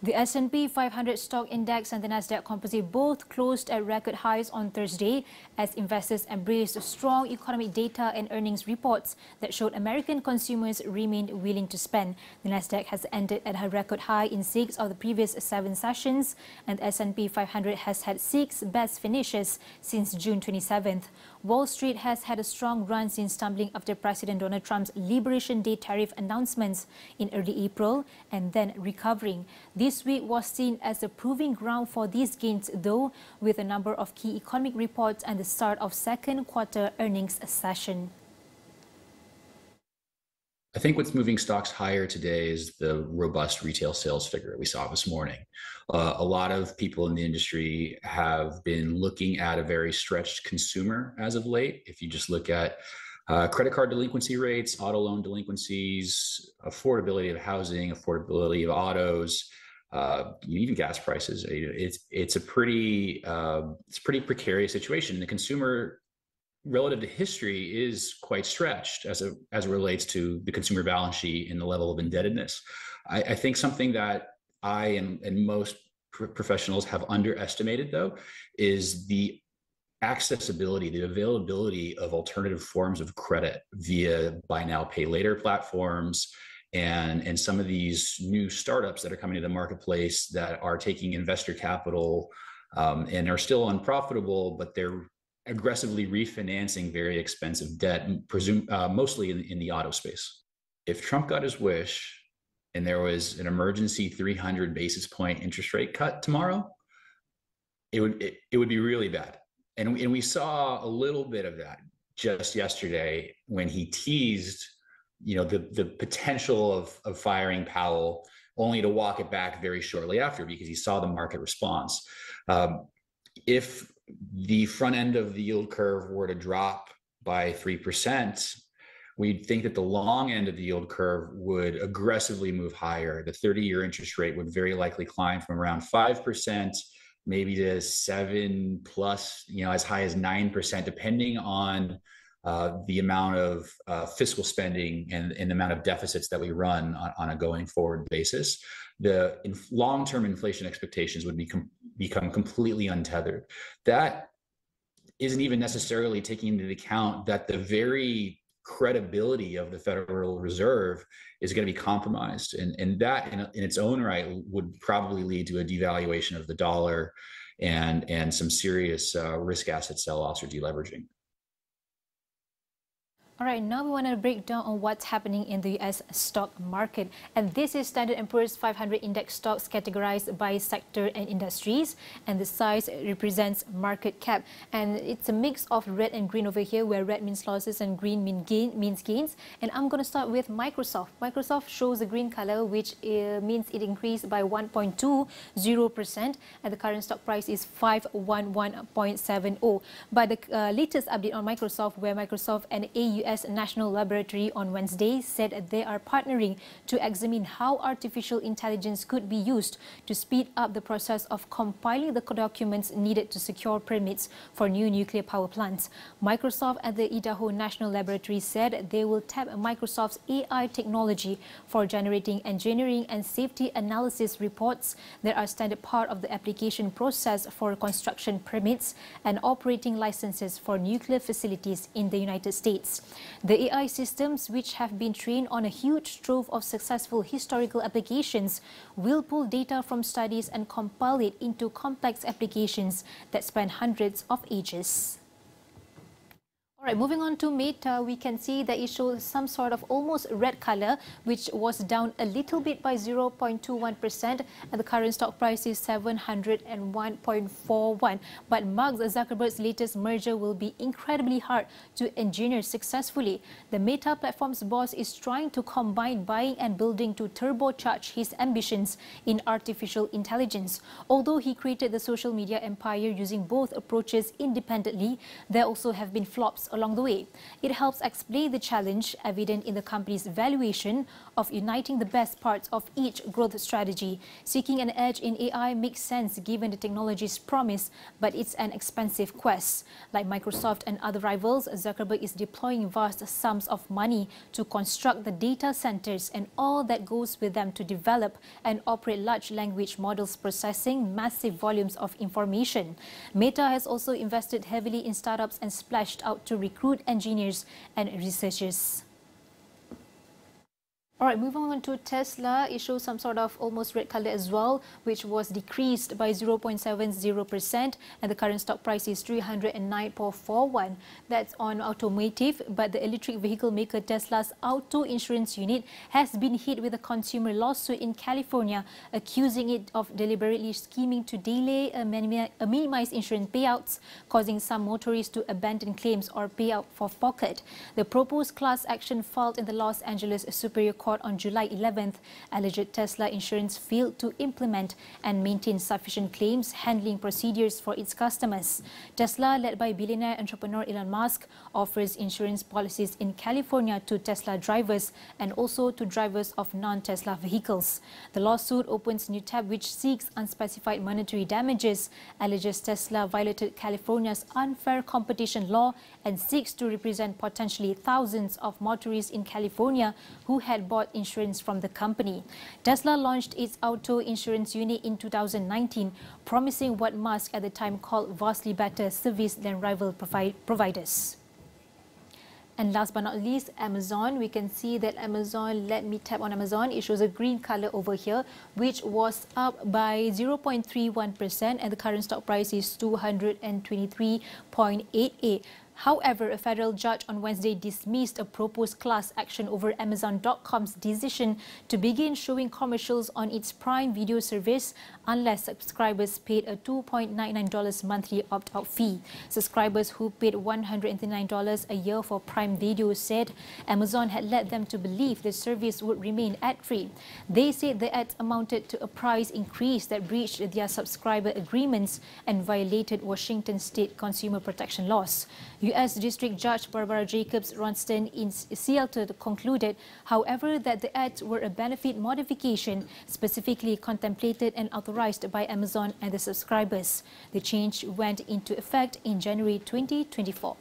The S&P 500 stock index and the Nasdaq Composite both closed at record highs on Thursday as investors embraced strong economic data and earnings reports that showed American consumers remained willing to spend. The Nasdaq has ended at a record high in 6 of the previous 7 sessions, and the S&P 500 has had 6 best finishes since June 27th. Wall Street has had a strong run since tumbling after President Donald Trump's Liberation Day tariff announcements in early April and then recovering. This week was seen as a proving ground for these gains, though, with a number of key economic reports and the start of second quarter earnings session. I think what's moving stocks higher today is the robust retail sales figure we saw this morning. A lot of people in the industry have been looking at a very stretched consumer as of late. If you just look at credit card delinquency rates, auto loan delinquencies, affordability of housing, affordability of autos, even gas prices, it's a pretty precarious situation. The consumer, relative to history, is quite stretched as it relates to the consumer balance sheet and the level of indebtedness. I think something that I and most professionals have underestimated, though, is the accessibility, the availability of alternative forms of credit via buy now, pay later platforms, and some of these new startups that are coming to the marketplace that are taking investor capital and are still unprofitable, but they're aggressively refinancing very expensive debt, mostly in the auto space. If Trump got his wish and there was an emergency 300 basis point interest rate cut tomorrow, it would be really bad. And we saw a little bit of that just yesterday when he teased, the potential of firing Powell, only to walk it back very shortly after because he saw the market response. If the front end of the yield curve were to drop by 3%, we'd think that the long end of the yield curve would aggressively move higher. The 30-year interest rate would very likely climb from around 5%, maybe to 7 plus, as high as 9%, depending on the amount of fiscal spending and the amount of deficits that we run on a going forward basis. The long-term inflation expectations would become completely untethered. That isn't even necessarily taking into account that the very credibility of the Federal Reserve is going to be compromised. And that in its own right would probably lead to a devaluation of the dollar and some serious risk asset sell-offs or deleveraging. All right, now we want to break down on what's happening in the U.S. stock market. And this is Standard & Poor's 500 index stocks categorized by sector and industries. And the size represents market cap. And it's a mix of red and green over here, where red means losses and green means gains. And I'm going to start with Microsoft. Microsoft shows the green color, which means it increased by 1.20%. And the current stock price is 511.70. But the latest update on Microsoft, where Microsoft and AUS National Laboratory on Wednesday said they are partnering to examine how artificial intelligence could be used to speed up the process of compiling the documents needed to secure permits for new nuclear power plants. Microsoft and the Idaho National Laboratory said they will tap Microsoft's AI technology for generating engineering and safety analysis reports that are standard part of the application process for construction permits and operating licenses for nuclear facilities in the United States. The AI systems, which have been trained on a huge trove of successful historical applications, will pull data from studies and compile it into complex applications that span hundreds of ages. All right, moving on to Meta, we can see that it shows some sort of almost red color, which was down a little bit by 0.21%, and the current stock price is 701.41. But Mark Zuckerberg's latest merger will be incredibly hard to engineer successfully. The Meta platform's boss is trying to combine buying and building to turbocharge his ambitions in artificial intelligence. Although he created the social media empire using both approaches independently, there also have been flops ads along the way. It helps explain the challenge evident in the company's valuation of uniting the best parts of each growth strategy. Seeking an edge in AI makes sense given the technology's promise, but it's an expensive quest. Like Microsoft and other rivals, Zuckerberg is deploying vast sums of money to construct the data centers and all that goes with them to develop and operate large language models processing massive volumes of information. Meta has also invested heavily in startups and splashed out to recruit engineers and researchers. All right, moving on to Tesla, it shows some sort of almost red color as well, which was decreased by 0.70%, and the current stock price is 309.41. That's on automotive, but the electric vehicle maker Tesla's auto insurance unit has been hit with a consumer lawsuit in California, accusing it of deliberately scheming to delay or minimize insurance payouts, causing some motorists to abandon claims or pay out for pocket. The proposed class action filed in the Los Angeles Superior Court on July 11th alleged Tesla Insurance failed to implement and maintain sufficient claims handling procedures for its customers. Tesla, led by billionaire entrepreneur Elon Musk, offers insurance policies in California to Tesla drivers and also to drivers of non-Tesla vehicles. The lawsuit opens a new tab which seeks unspecified monetary damages, alleges Tesla violated California's unfair competition law and seeks to represent potentially thousands of motorists in California who had bought insurance from the company. Tesla launched its auto insurance unit in 2019, promising what Musk at the time called vastly better service than rival providers. And last but not least, Amazon. We can see that Amazon, let me tap on Amazon, it shows a green color over here, which was up by 0.31%, and the current stock price is 223.88. However, a federal judge on Wednesday dismissed a proposed class action over Amazon.com's decision to begin showing commercials on its Prime Video service unless subscribers paid a $2.99 monthly opt-out fee. Subscribers who paid $139 a year for Prime Video said Amazon had led them to believe the service would remain ad-free. They said the ads amounted to a price increase that breached their subscriber agreements and violated Washington state consumer protection laws. U.S. District Judge Barbara Jacobs Ronston in Seattle concluded, however, that the ads were a benefit modification specifically contemplated and authorized by Amazon and the subscribers. The change went into effect in January 2024.